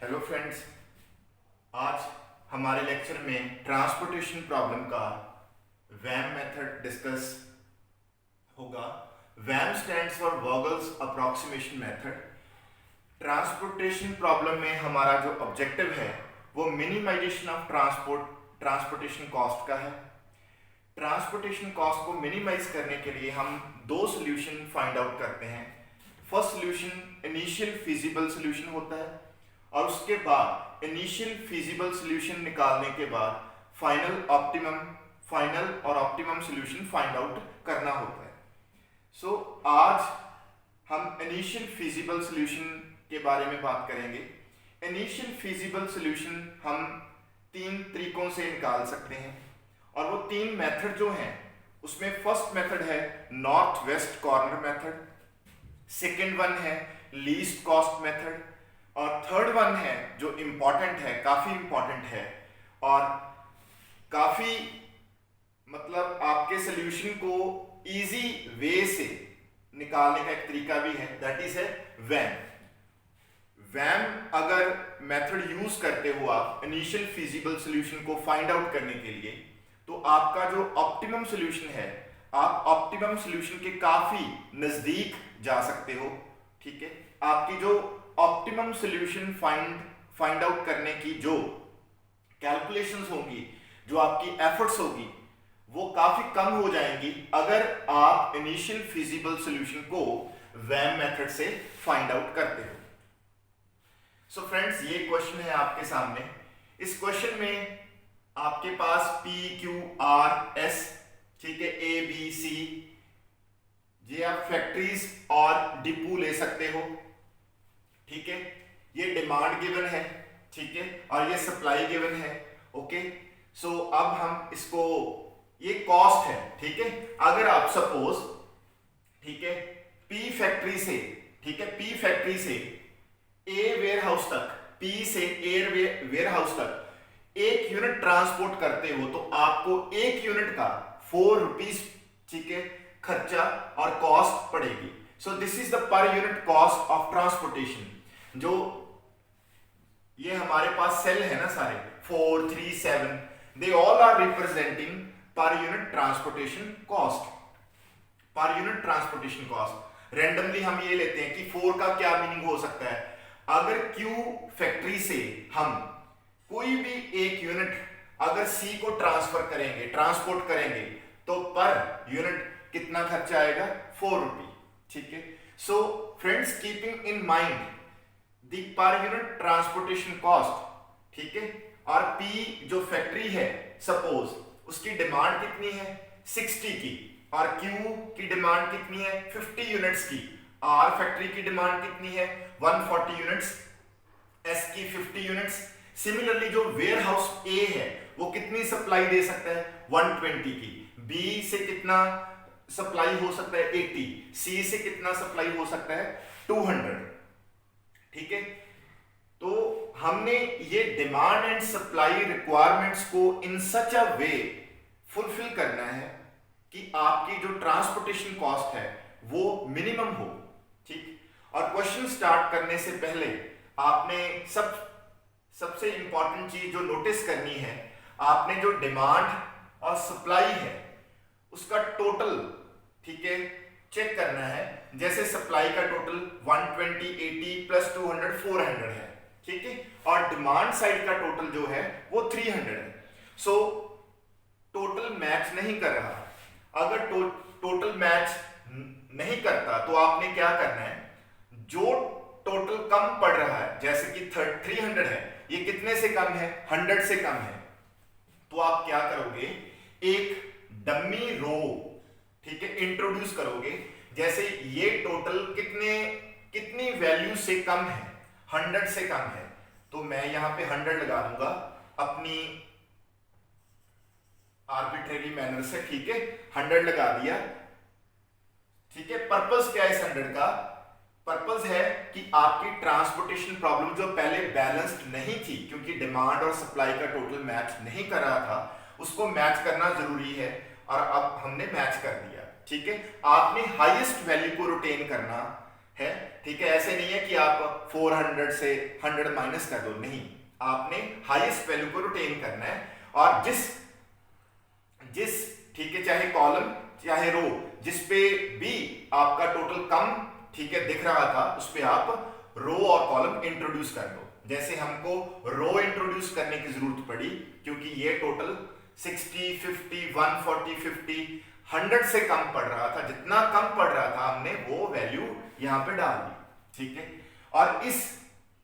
Hello friends, आज हमारे lecture में ट्रांसपोर्टेशन प्रॉब्लम का वैम मेथड डिस्कस होगा। VAM stands for Vogel's approximation method. Transportation problem में हमारा जो ऑब्जेक्टिव है वो मिनिमाइजेशन ऑफ ट्रांसपोर्टेशन कॉस्ट का है। ट्रांसपोर्टेशन कॉस्ट को मिनिमाइज करने के लिए हम दो सोल्यूशन फाइंड आउट करते हैं। First solution initial feasible solution होता है और उसके बाद इनिशियल फिजिबल सोल्यूशन निकालने के बाद फाइनल और ऑप्टिमम सोल्यूशन फाइंड आउट करना होता है। सो आज हम इनिशियल फिजिबल सोल्यूशन के बारे में बात करेंगे। इनिशियल फिजिबल सोल्यूशन हम तीन तरीकों से निकाल सकते हैं और वो तीन मेथड जो हैं उसमें फर्स्ट मेथड है north west corner method, second one है लीस्ट कॉस्ट मेथड और थर्ड वन है जो इम्पॉर्टेंट है, काफी इम्पॉर्टेंट है और काफी मतलब आपके सोल्यूशन को इजी वे से निकालने का एक तरीका भी है, दैट इज है वैम। वैम अगर मेथड यूज करते हो आप इनिशियल फिजिबल सोल्यूशन को फाइंड आउट करने के लिए, तो आपका जो ऑप्टिमम सोल्यूशन है, आप ऑप्टिमम सोल्यूशन के काफी नजदीक जा सकते हो। ठीक है, आपकी जो ऑप्टिमम सोल्यूशन फाइंड आउट करने की जो कैलकुलेशंस होंगी, जो आपकी एफर्ट्स होगी, वो काफी कम हो जाएंगी अगर आप इनिशियल फिजिबल सोल्यूशन को वैम मेथड से फाइंड आउट करते हो। सो फ्रेंड्स, ये क्वेश्चन है आपके सामने। इस क्वेश्चन में आपके पास P, Q, R, S, ठीक है, A, B, C, ये आप फैक्ट्रीज और डिपो ले सकते हो। ठीक है, ये डिमांड गिवन है, ठीक है, और ये सप्लाई गिवन है। ओके, सो अब हम इसको, ये कॉस्ट है, ठीक है। अगर आप सपोज, ठीक है, P फैक्ट्री से, ठीक है, P फैक्ट्री से A वेयर हाउस तक, P से A वेयर हाउस तक एक यूनिट ट्रांसपोर्ट करते हो तो आपको एक यूनिट का 4 रुपीज, ठीक है, खर्चा और कॉस्ट पड़ेगी। So this is the per unit cost of transportation. जो ये हमारे पास सेल है ना सारे 4, 3, 7, they all are representing per unit transportation cost. Per unit transportation cost randomly हम ये लेते हैं कि 4 का क्या मीनिंग हो सकता है। अगर Q फैक्ट्री से हम कोई भी एक यूनिट अगर C को ट्रांसपोर्ट करेंगे तो पर यूनिट कितना खर्चा आएगा, 4 रुपये। ठीक है, so friends, keeping in mind the पर यूनिट ट्रांसपोर्टेशन कॉस्ट, ठीक है, और P जो फैक्ट्री है सपोज उसकी डिमांड कितनी है 60 की और Q की डिमांड कितनी है 50 यूनिट्स की, R फैक्ट्री की डिमांड कितनी है 140 यूनिट्स, S की 50 यूनिट्स। सिमिलरली जो वेयर हाउस A है वो कितनी सप्लाई दे सकता है 120 की, B से कितना सप्लाई हो सकता है 80, C से कितना सप्लाई हो सकता है 200। ठीक है, तो हमने ये डिमांड एंड सप्लाई रिक्वायरमेंट्स को इन सच अ वे फुलफिल करना है कि आपकी जो ट्रांसपोर्टेशन कॉस्ट है वो मिनिमम हो। ठीक, और क्वेश्चन स्टार्ट करने से पहले आपने सबसे इंपॉर्टेंट चीज जो नोटिस करनी है, आपने जो डिमांड और सप्लाई है उसका टोटल, ठीक है, चेक करना है। जैसे सप्लाई का टोटल 120, 80 प्लस 200 400 है, ठीक है, और डिमांड साइड का टोटल जो है वो 300 है। सो टोटल मैच नहीं कर रहा। अगर टोटल मैच नहीं करता तो आपने क्या करना है, जो टोटल कम पड़ रहा है जैसे कि 300 है, ये कितने से कम है 100 से कम है, तो आप क्या करोगे, एक डमी रो, ठीक है, इंट्रोड्यूस करोगे। जैसे ये टोटल कितनी वैल्यू से कम है 100 से कम है, तो मैं यहां पे 100 लगा दूंगा अपनी आर्बिट्रेरी मैनर से। ठीक है, 100 लगा दिया। ठीक है, पर्पस क्या है इस 100 का, पर्पस है कि आपकी ट्रांसपोर्टेशन प्रॉब्लम जो पहले बैलेंस्ड नहीं थी क्योंकि डिमांड और सप्लाई का टोटल मैच नहीं कर रहा था, उसको मैच करना जरूरी है और अब हमने मैच कर दिया। ठीक है, आपने हाईएस्ट वैल्यू को रिटेन करना है ठीक है, ऐसे नहीं है कि आप 400 से 100 माइनस कर दो, नहीं, आपने हाईएस्ट वैल्यू को रिटेन करना है। और जिस जिस ठीक है, चाहे कॉलम चाहे रो, जिस पे भी आपका टोटल कम ठीक है दिख रहा था, उस पे आप रो और कॉलम इंट्रोड्यूस कर दो। जैसे हमको रो इंट्रोड्यूस करने की जरूरत पड़ी क्योंकि ये टोटल 60, 50, 140, 50, 100 से कम पड़ रहा था, जितना कम पड़ रहा था हमने वो वैल्यू यहां पे डाल दी, ठीक है। और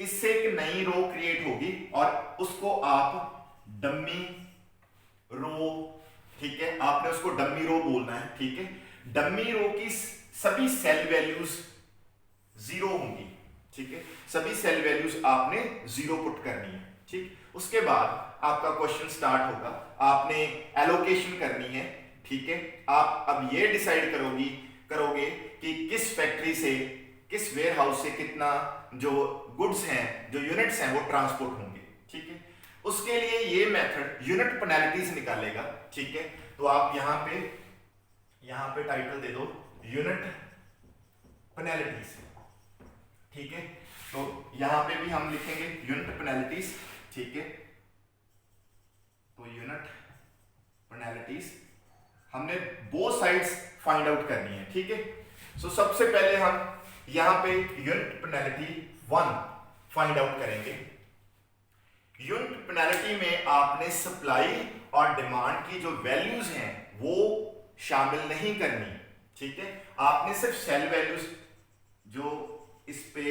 इससे एक नई रो क्रिएट होगी और उसको आप डमी रो, ठीक है, आपने उसको डमी रो बोलना है, ठीक है। डमी रो की सभी सेल वैल्यूज 0 होंगी, ठीक है, सभी सेल वैल्यूज आपने 0 पुट करनी है, ठीक। उसके बाद आपका क्वेश्चन स्टार्ट होगा, आपने एलोकेशन करनी है, ठीक है। आप अब ये डिसाइड करोगे कि किस फैक्ट्री से, किस वेयर हाउस से कितना जो गुड्स हैं, जो यूनिट्स हैं वो ट्रांसपोर्ट होंगे, ठीक है। उसके लिए ये मेथड यूनिट पेनल्टीज निकालेगा, ठीक है। तो आप यहां पे टाइटल दे दो यूनिट पेनल्टीज, ठीक है। तो यहां पे भी हम लिखेंगे यूनिट पेनल्टीज, ठीक है। तो यूनिट पेनल्टीज हमने बोथ साइड्स फाइंड आउट करनी है, ठीक है। सो सबसे पहले हम यहां पे यूनिट पेनल्टी 1 फाइंड आउट करेंगे। यूनिट पेनल्टी में आपने सप्लाई और डिमांड की जो वैल्यूज हैं वो शामिल नहीं करनी, ठीक है। आपने सिर्फ सेल वैल्यूज, जो इस पे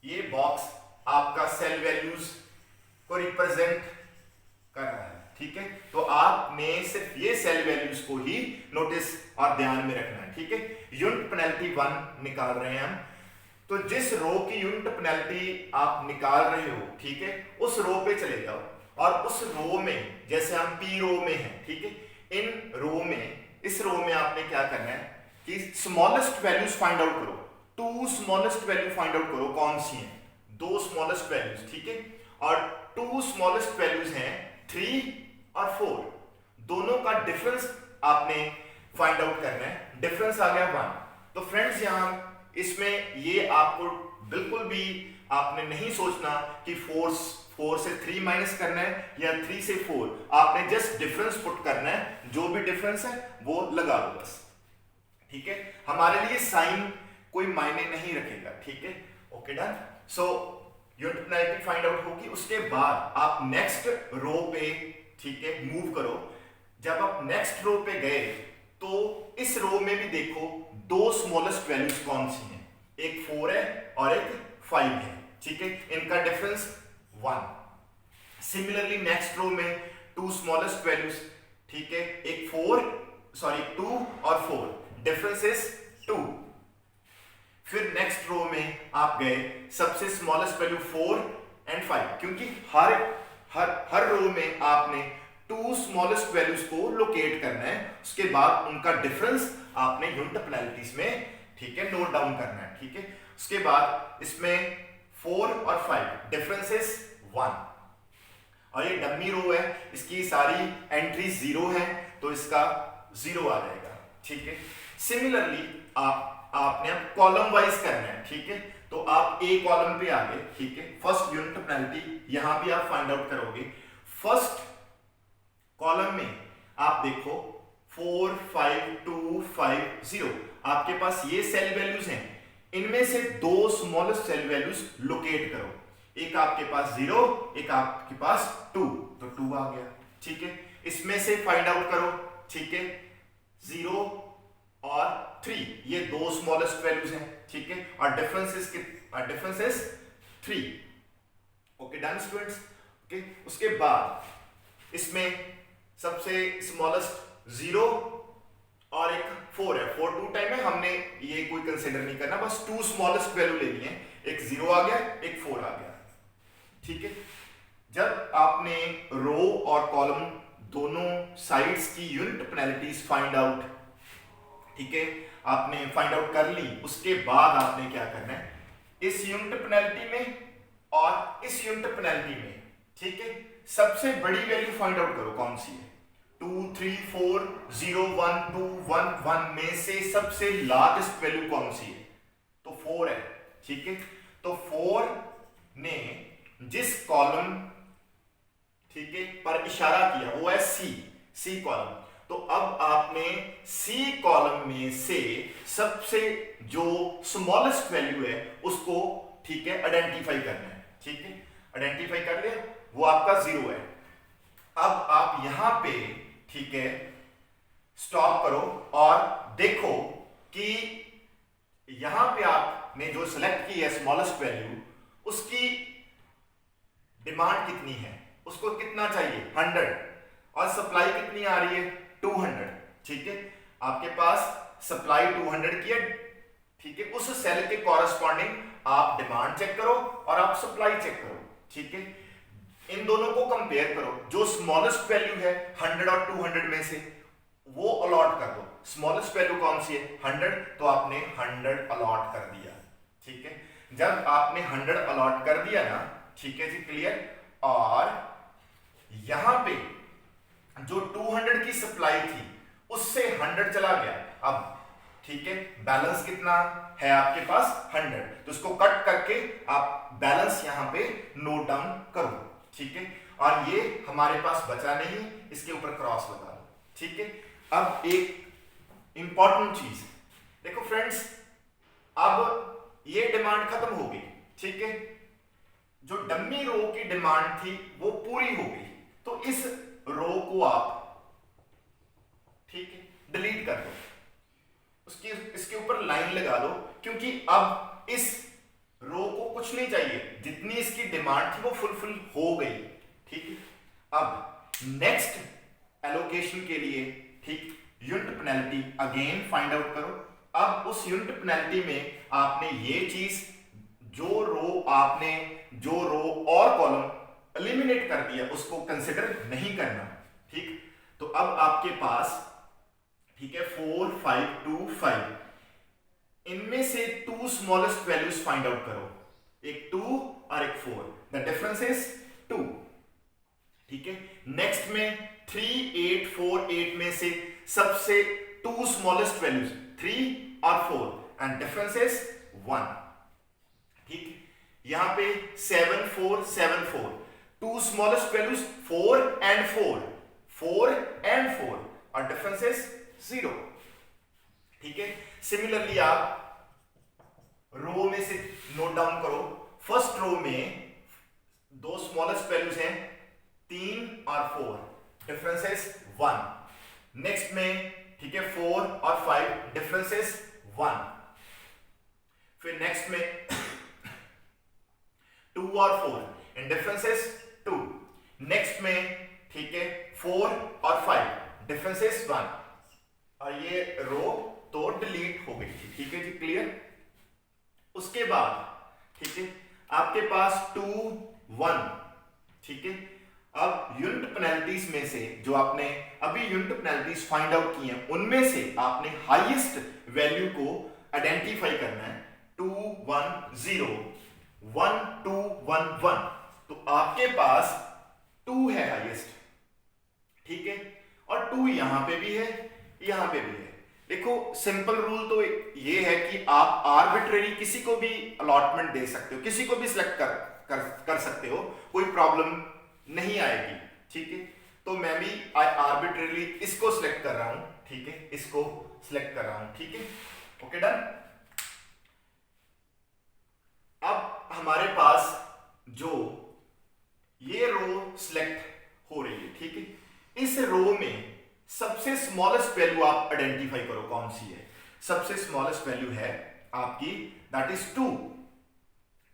ये बॉक्स आपका सेल वैल्यूज को रिप्रेजेंट कर रहा है, ठीक है। तो आपने सिर्फ ये सेल वैल्यूज को ही नोटिस और ध्यान में रखना है, ठीक है। यूनिट पेनल्टी 1 निकाल रहे हैं हम। तो जिस रो की यूनिट पेनल्टी आप निकाल रहे हो, ठीक है, उस रो पे चले जाओ और उस रो में, जैसे हम पी रो में हैं, ठीक है, इन रो में, इस रो में आपने क्या करना है कि स्मॉलेस्ट वैल्यूज फाइंड आउट करो। 2 स्मॉलेस्ट वैल्यू फाइंड आउट करो, कौन सी हैं? 2 स्मॉलेस्ट वैल्यूज, ठीक है। और 2 स्मॉलेस्ट वैल्यूज हैं 3 और 4, दोनों का डिफरेंस आपने फाइंड आउट करना है। डिफरेंस आ गया 1। तो फ्रेंड्स यहां इसमें ये आपको बिल्कुल भी आपने नहीं सोचना कि 4 से 3 माइनस करना है या 3 से 4, आपने जस्ट डिफरेंस पुट करना है, जो भी डिफरेंस है वो लगा दो बस, ठीक है। हमारे लिए साइन कोई मायने नहीं रखेगा, ठीक है। Okay done. So unit penalty find out होगी। उसके बाद आप नेक्स्ट रो पे, ठीक है, मूव करो। जब आप नेक्स्ट रो पे गए तो इस रो में भी देखो 2 स्मॉलेस्ट वैल्यूज कौन सी हैं, एक 4 है और एक 5 है, ठीक है। इनका डिफरेंस 1। सिमिलरली नेक्स्ट रो में 2 स्मॉलेस्ट वैल्यूज, ठीक है, एक 2 और 4, डिफरेंस इज 2। फिर नेक्स्ट रो में आप गए, सबसे स्मॉलेस्ट वैल्यू 4 एंड 5, क्योंकि हर रो में आपने 2 स्मॉलेस्ट वैल्यूज को लोकेट करना है। उसके बाद उनका डिफरेंस आपने यूनिट पेनल्टीज में, ठीक है, नोट डाउन करना है, ठीक है। उसके बाद इसमें 4 और 5, डिफरेंस इज 1। और ये डमी रो है, इसकी सारी एंट्री 0 है, तो इसका 0 आ जाएगा, ठीक है। सिमिलरली आपने अब कॉलम वाइज करना है, ठीक है। तो आप ए कॉलम पे आ गए, ठीक है। फर्स्ट यूनिट पेनल्टी यहां भी आप फाइंड आउट करोगे। फर्स्ट कॉलम में आप देखो 4, 5, 2, 5, 0, आपके पास ये सेल वैल्यूज हैं। इनमें से 2 स्मॉलेस्ट सेल वैल्यूज लोकेट करो, एक आपके पास 0, एक आपके पास 2, तो 2 आ गया, ठीक है। इसमें से फाइंड आउट करो, ठीक है, 0 और 3, ये 2 स्मॉलेस्ट वैल्यूज हैं, ठीक है। और difference is 3। Okay done students. Okay, उसके बाद इसमें सबसे स्मॉलेस्ट 0 और एक 4 है, 4 2 टाइम है, हमने ये कोई कंसीडर नहीं करना, बस 2 स्मॉलेस्ट वैल्यू ले लिए, एक 0 आ गया, एक 4 आ गया, ठीक है। जब आपने रो और कॉलम दोनों साइड्स की यूनिट पेनल्टीज फाइंड आउट, ठीक है, आपने फाइंड आउट कर ली, उसके बाद आपने क्या करना है, इस यूनिट पेनल्टी में और इस यूनिट पेनल्टी में, ठीक है, सबसे बड़ी वैल्यू फाइंड आउट करो कौन सी है। 2340121 में से सबसे लार्जेस्ट वैल्यू कौन सी है? तो 4 है, ठीक है। तो 4 ने जिस कॉलम, ठीक है, पर इशारा किया वो है सी कॉलम। तो अब आपने सी कॉलम में से सबसे जो स्मॉलेस्ट वैल्यू है उसको, ठीक है, आइडेंटिफाई करना है, ठीक है। आइडेंटिफाई कर लिया, वो आपका 0 है। अब आप यहां पे, ठीक है, स्टॉप करो और देखो कि यहां पे आपने जो सिलेक्ट की है स्मॉलेस्ट वैल्यू, उसकी डिमांड कितनी है, उसको कितना चाहिए 100, और सप्लाई कितनी आ रही है 200, ठीक है। आपके पास सप्लाई 200 की है, ठीक है। उस सेल के कॉरेस्पॉन्डिंग आप डिमांड चेक करो और आप सप्लाई चेक करो, ठीक है। इन दोनों को कंपेयर करो, जो स्मॉलेस्ट वैल्यू है 100 और 200 में से वो अलॉट कर दो। स्मॉलेस्ट वैल्यू कौन सी है 100, तो आपने 100 अलॉट कर दिया, ठीक है। जब आपने 100 अलॉट कर दिया ना, ठीक है जी, क्लियर। और यहां पे जो 200 की सप्लाई थी उससे 100 चला गया, अब ठीक है, बैलेंस कितना है आपके पास 100, तो इसको कट करके आप बैलेंस यहां पे नोट डाउन करो, ठीक है। और ये हमारे पास बचा नहीं, इसके ऊपर क्रॉस लगा लो, ठीक है। अब एक इंपॉर्टेंट चीज देखो फ्रेंड्स, अब ये डिमांड खत्म हो गई, ठीक है। जो डमी रो की डिमांड थी वो पूरी हो गई, तो इस रो को आप, ठीक है, डिलीट कर दो, उसकी इसके ऊपर लाइन लगा दो, क्योंकि अब इस रो को कुछ नहीं चाहिए, जितनी इसकी डिमांड थी वो फुलफिल हो गई, ठीक है। अब नेक्स्ट एलोकेशन के लिए, ठीक, unit penalty again find out करो। अब उस यूनिट पेनल्टी में आपने ये चीज, जो रो और कॉलम एलिमिनेट कर दिया उसको कंसिडर नहीं करना, ठीक। तो अब आपके पास, ठीक है, 4 5 2 5, इनमें से 2 स्मॉलेस्ट वैल्यूज फाइंड आउट करो, एक 2 और एक 4, द डिफरेंस इज 2, ठीक है। नेक्स्ट में 3 8 4 8 में से सबसे 2 स्मॉलेस्ट वैल्यूज 3 और 4 एंड डिफरेंस इज 1, ठीक। यहां पे 7 4 7 4, 2 स्मॉलेस्ट वैल्यूज 4 एंड 4 और डिफरेंस इज 0, ठीक है। सिमिलरली आप रो में से नोट डाउन करो, फर्स्ट रो में 2 स्मॉलेस्ट वैल्यूज हैं 3 और 4, डिफरेंस इज 1। नेक्स्ट में, ठीक है, 4 और 5, डिफरेंस इज 1। फिर नेक्स्ट में 2 और 4 एंड डिफरेंस इज 2। नेक्स्ट में, ठीक है, 4 और 5, डिफरेंस इज 1, और ये रो तो डिलीट हो गई थी, ठीक है जी, क्लियर। उसके बाद, ठीक है, आपके पास 2 1, ठीक है। अब यूनिट पेनल्टीज में से जो आपने अभी यूनिट पेनल्टीज फाइंड आउट की हैं, उनमें से आपने हाईएस्ट वैल्यू को आइडेंटिफाई करना है, 2 1 0 1 2 1 1, तो आपके पास 2 है हाईएस्ट, ठीक है, और 2 यहां पे भी है, यहां पे भी है। देखो सिंपल रूल तो ये है कि आप आर्बिट्रेरी किसी को भी अलॉटमेंट दे सकते हो, किसी को भी सिलेक्ट कर सकते हो, कोई प्रॉब्लम नहीं आएगी, ठीक है। तो मैं भी आर्बिट्रेरली इसको सिलेक्ट कर रहा हूं, ठीक है, इसको सिलेक्ट कर रहा हूं, ठीक है, ओके डन। अब हमारे पास जो ये रो सिलेक्ट हो रही है, ठीक है, इस रो में सबसे स्मॉलेस्ट वैल्यू आप आइडेंटिफाई करो कौन सी है। सबसे स्मॉलेस्ट वैल्यू है आपकी, दैट इज 2,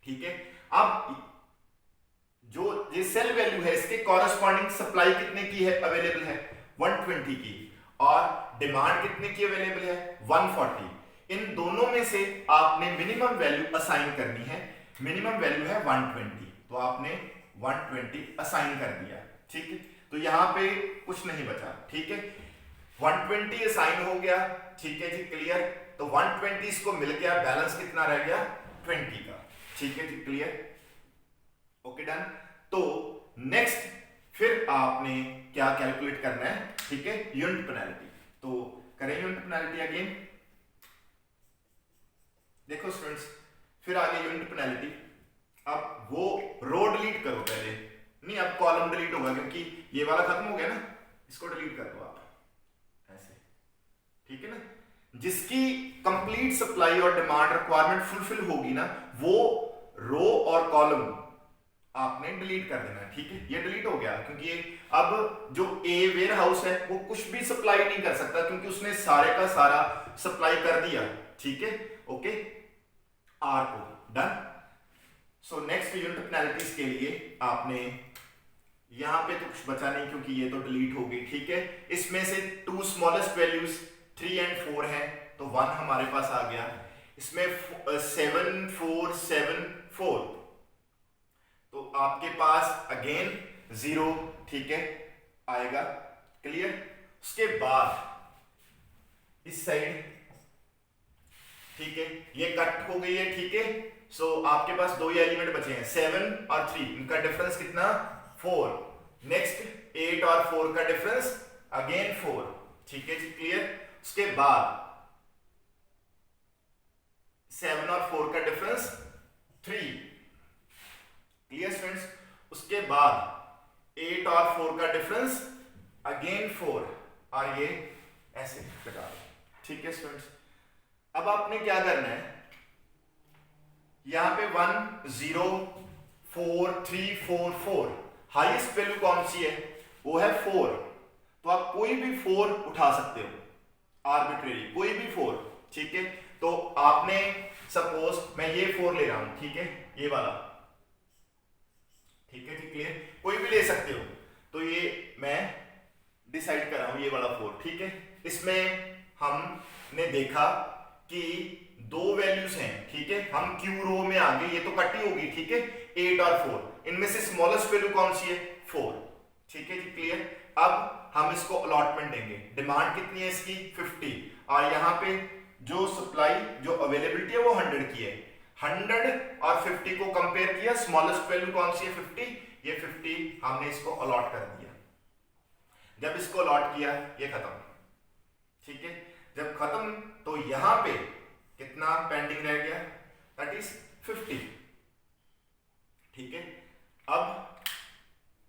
ठीक है। अब जो ये सेल वैल्यू है इसके कॉरेस्पॉन्डिंग सप्लाई कितने की है अवेलेबल है 120 की, और डिमांड कितने की अवेलेबल है 140। इन दोनों में से आपने मिनिमम वैल्यू असाइन करनी है, मिनिमम वैल्यू है 120, तो आपने 120 असाइन कर दिया, ठीक है। तो यहां पे कुछ नहीं बचा, ठीक है, 120 असाइन हो गया, ठीक है जी, क्लियर। तो 120 इसको मिल गया, बैलेंस कितना रह गया 20 का, ठीक है जी, क्लियर, ओके डन। तो नेक्स्ट फिर आपने क्या कैलकुलेट करना है, ठीक है, यूनिट पेनल्टी। तो करें यूनिट पेनल्टी अगेन। देखो स्टूडेंट्स, फिर आगे यूनिट पेनल्टी। अब वो रो डिलीट करो पहले, नहीं अब कॉलम डिलीट होगा क्योंकि ये वाला खत्म हो गया ना, इसको डिलीट कर दो आप ऐसे, ठीक है ना। जिसकी कंप्लीट सप्लाई और डिमांड रिक्वायरमेंट फुलफिल होगी ना, वो रो और कॉलम आपने डिलीट कर देना है, ठीक है। ये डिलीट हो गया क्योंकि ये अब जो ए वेयर हाउस है वो कुछ भी सप्लाई नहीं कर सकता क्योंकि उसने सारे का सारा सप्लाई कर दिया, ठीक है, ओके। आर को done. So next unit penalties के लिए आपने यहां पे तो कुछ बचा नहीं क्योंकि ये तो डिलीट हो गई, ठीक है। इसमें से टू स्मॉलेस्ट वैल्यूज 3 और 4 है तो 1 हमारे पास आ गया। इसमें 7 4 7 4 तो आपके पास अगेन 0, ठीक है, आएगा, क्लियर। उसके बाद इस साइड, ठीक है, ये कट हो गई है, ठीक है। सो आपके पास दो ही एलिमेंट बचे हैं 7 और 3, इनका डिफरेंस कितना 4। नेक्स्ट 8 और 4 का डिफरेंस अगेन 4, ठीक है जी, क्लियर। उसके बाद 7 और 4 का डिफरेंस 3, क्लियर स्टूडेंट्स। उसके बाद 8 और 4 का डिफरेंस अगेन 4 और ये ऐसे लगा दो, ठीक है स्टूडेंट्स। अब आपने क्या करना है, यहां पे 1 0 4 3 4 4 हाईएस्ट वैल्यू कौन सी है, वो है 4। तो आप कोई भी 4 उठा सकते हो, आर्बिट्रेरी कोई भी 4, ठीक है। तो आपने सपोज मैं ये 4 ले रहा हूं, ठीक है, ये वाला, ठीक है जी, क्लियर, कोई भी ले सकते हो। तो ये मैं डिसाइड कर रहा हूं ये वाला 4, ठीक है। इसमें हमने देखा कि दो वैल्यूज हैं, ठीक है, हम क्यू रो में आ गए, ये तो कटी होगी, ठीक है, 8 और 4, इनमें से स्मॉलेस्ट वैल्यू कौन सी है 4, ठीक है जी, क्लियर। अब हम इसको अलॉटमेंट देंगे, डिमांड कितनी है इसकी 50 और यहाँ पे जो सप्लाई जो अवेलेबिलिटी है वो 100 की है। 100 और 50 को कंपेयर किया, स्मॉलेस्ट वैल्यू कौन सी है 50, ये 50 हमने इसको अलॉट कर दिया। जब इसको अलॉट किया ये खत्म, ठीक है। जब खत्म तो यहां पे कितना पेंडिंग रह गया, दैट इज 50, ठीक है। अब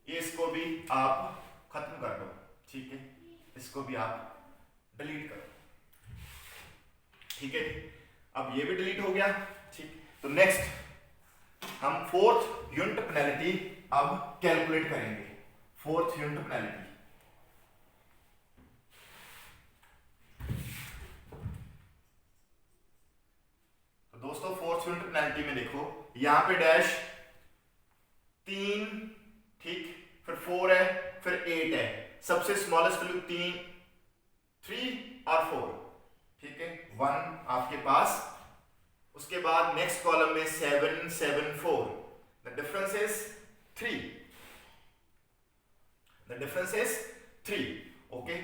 ये इसको भी आप खत्म कर दो, ठीक है, इसको भी आप डिलीट करो, ठीक है। अब ये भी डिलीट हो गया, ठीक। तो नेक्स्ट हम फोर्थ यूनिट पेनल्टी अब कैलकुलेट करेंगे, फोर्थ यूनिट पेनल्टी। तो दोस्तों फोर्थ यूनिट पेनल्टी में देखो यहां पे डैश 3, ठीक, फिर 4 है, फिर 8 है, सबसे स्मॉलेस्ट वैल्यू 3 और 4, ठीक है, 1 आपके पास। उसके बाद नेक्स्ट कॉलम में 7 7 4, the difference is 3, the difference is 3, okay.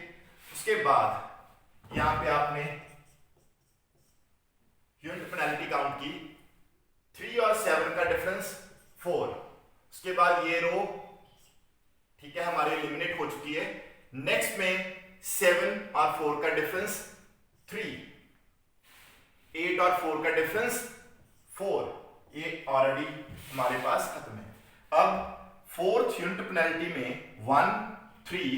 उसके बाद यहां पे आपने यूनिट पेनल्टी काउंट की, 3 और 7 का डिफरेंस 4। उसके बाद ये रो, ठीक है, हमारी एलिमिनेट हो चुकी है। नेक्स्ट में 7 और 4 का डिफरेंस 3, 8 और 4 का डिफरेंस 4, ये ऑलरेडी हमारे पास खत्म है। अब फोर्थ यूनिट पेनल्टी में 1 3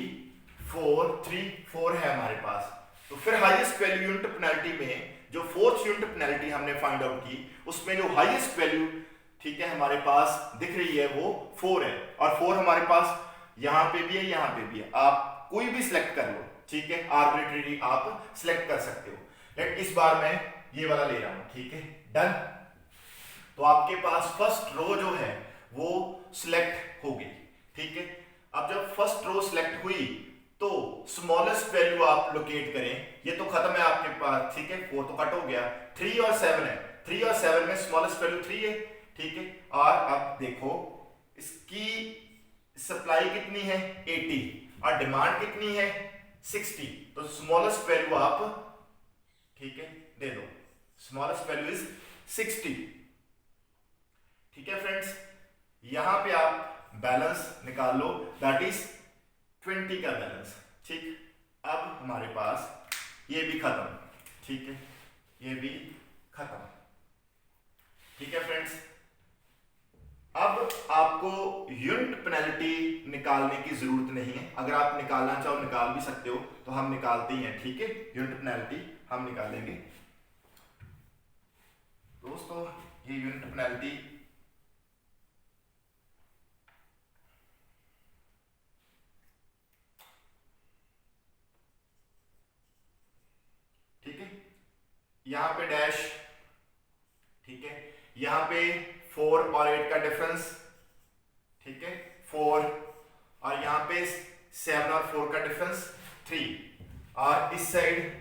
4 3 4 है हमारे पास। तो फिर हाईएस्ट वैल्यू यूनिट पेनल्टी में जो फोर्थ यूनिट पेनल्टी हमने फाइंड आउट की, उसमें जो हाईएस्ट वैल्यू, ठीक है, हमारे पास दिख रही है वो 4 है, और 4 हमारे पास यहां पे भी है, यहां पे भी है, आप कोई भी सिलेक्ट कर लो, ठीक है, आर्बिट्रेरी आप सिलेक्ट कर सकते हो। लेट इस बार मैं ये वाला ले रहा हूं, ठीक है, डन। तो आपके पास फर्स्ट रो जो है वो सिलेक्ट हो गई, ठीक है। अब जब फर्स्ट रो सिलेक्ट हुई तो स्मॉलेस्ट वैल्यू आप लोकेट करें, ये तो खत्म है आपके पास, ठीक है, 4 तो कट हो गया, 3 और 7 है, 3 और 7 में स्मॉलेस्ट वैल्यू 3 है, ठीक है। और अब देखो इसकी सप्लाई कितनी है 80 और डिमांड कितनी है 60, तो स्मॉलेस्ट वैल्यू आप, ठीक है, दे दो, स्मॉलेस्ट वैल्यू इज 60, ठीक है फ्रेंड्स। यहां पे आप बैलेंस निकाल लो, दैट इज 20 का बैलेंस। ठीक, अब हमारे पास ये भी खत्म। ठीक है, ये भी खत्म। ठीक है फ्रेंड्स, अब आपको यूनिट पेनल्टी निकालने की जरूरत नहीं है। अगर आप निकालना चाहो निकाल भी सकते हो, तो हम निकालते ही हैं। ठीक है, यूनिट पेनल्टी हम निकालेंगे दोस्तों। ये यूनिट पेनल्टी ठीक है, यहां पे डैश, ठीक है, यहां पे 4 और 8 का डिफरेंस, ठीक है 4, और यहां पे 7 और 4 का डिफरेंस 3, और इस साइड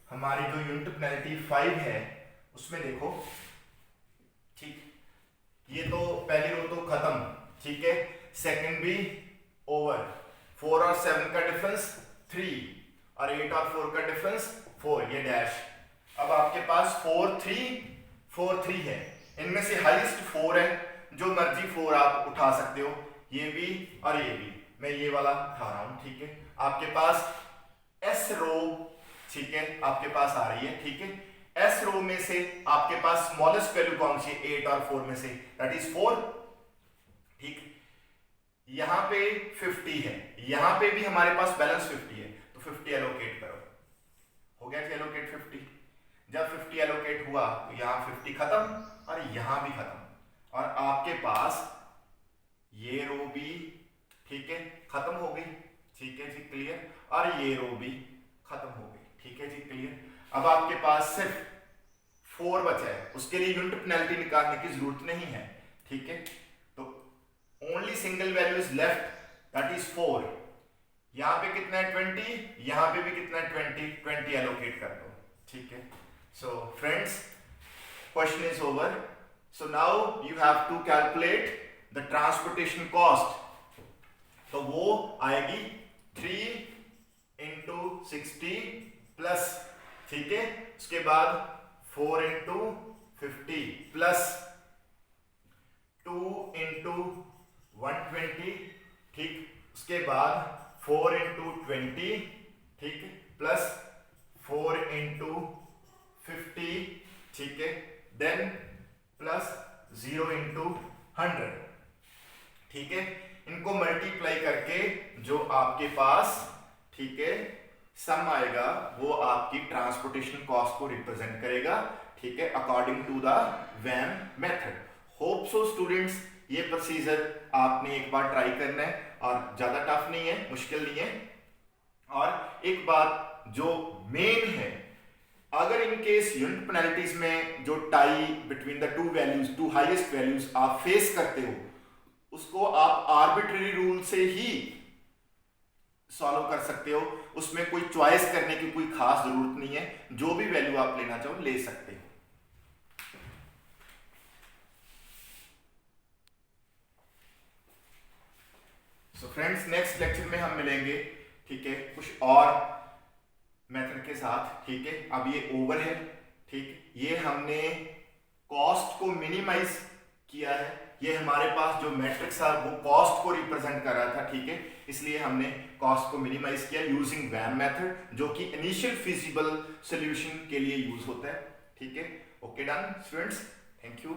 हमारी जो यूनिट पेनल्टी 5 है उसमें देखो, ठीक, ये तो पहली रो तो खत्म। ठीक है, सेकंड भी ओवर, 4 और 7 का डिफरेंस 3, और 8 और 4 का डिफरेंस 4, ये डैश। अब आपके पास 4 3 4 3 है, इनमें से हाईएस्ट 4 है, जो मर्जी 4 आप उठा सकते हो, ये भी और ये भी, मैं ये वाला उठा रहा हूं। ठीक है, आपके पास एस रो, ठीक है, आपके पास आ रही है। ठीक है, एस रो में से आपके पास स्मॉलेस्ट वैल्यू कौन सी है, 8 और 4 में से, दैट इज 4। ठीक, यहां पे 50 है, यहां पे भी हमारे पास बैलेंस 50 है, तो 50 एलोकेट करो। हो गया एलोकेट 50। जब 50 एलोकेट हुआ तो यहां 50 खत्म और यहां भी खत्म, और आपके पास ये रो भी, ठीक है, खत्म हो गई। ठीक है जी, क्लियर, और ये रो भी खत्म हो गई। ठीक है जी, क्लियर। अब आपके पास सिर्फ 4 बचा है, उसके लिए यूनिट पेनल्टी निकालने की जरूरत नहीं है। ठीक है, तो only single value is left, that is 4। यहां पे कितना है 20, यहां पे भी कितना है 20 एलोकेट कर दो। ठीक है, so friends, question is over. So now you have to calculate the transportation cost. तो वो आएगी 3 इंटू 60 प्लस, ठीक है, उसके बाद 4 इंटू 50 प्लस 2 इंटू 120, ठीक, उसके बाद 4 इंटू 20, ठीक, प्लस 4 इंटू 50, ठीक है, देन प्लस 0 इंटू 100। ठीक है, इनको मल्टीप्लाई करके जो आपके पास, ठीक है, सम आएगा, वो आपकी ट्रांसपोर्टेशन कॉस्ट को रिप्रेजेंट करेगा। ठीक है, according to the VAM method. Hope so students, ये प्रोसीजर आपने एक बार ट्राई करना है, और ज्यादा टफ नहीं है, मुश्किल नहीं है। और एक बात जो मेन है, अगर इन केस यूनिट पेनल्टीज में जो tie between the two values, two highest values आप फेस करते हो, उसको आप आर्बिट्रेरी रूल से ही सॉल्व कर सकते हो। उसमें कोई चॉइस करने की कोई खास जरूरत नहीं है, जो भी वैल्यू आप लेना चाहो ले सकते हो। सो फ्रेंड्स, नेक्स्ट लेक्चर में हम मिलेंगे, ठीक है, कुछ और मेथड के साथ। ठीक है, अब ये ओवर है, ठीक, ये हमने कॉस्ट को मिनिमाइज किया है, ये हमारे पास जो मैट्रिक्स था वो कॉस्ट को रिप्रेजेंट कर रहा था। ठीक है, इसलिए हमने कॉस्ट को मिनिमाइज किया यूजिंग वैम मेथड, जो कि इनिशियल फिजिबल सॉल्यूशन के लिए यूज होता है। ठीक है, okay done students, thank you.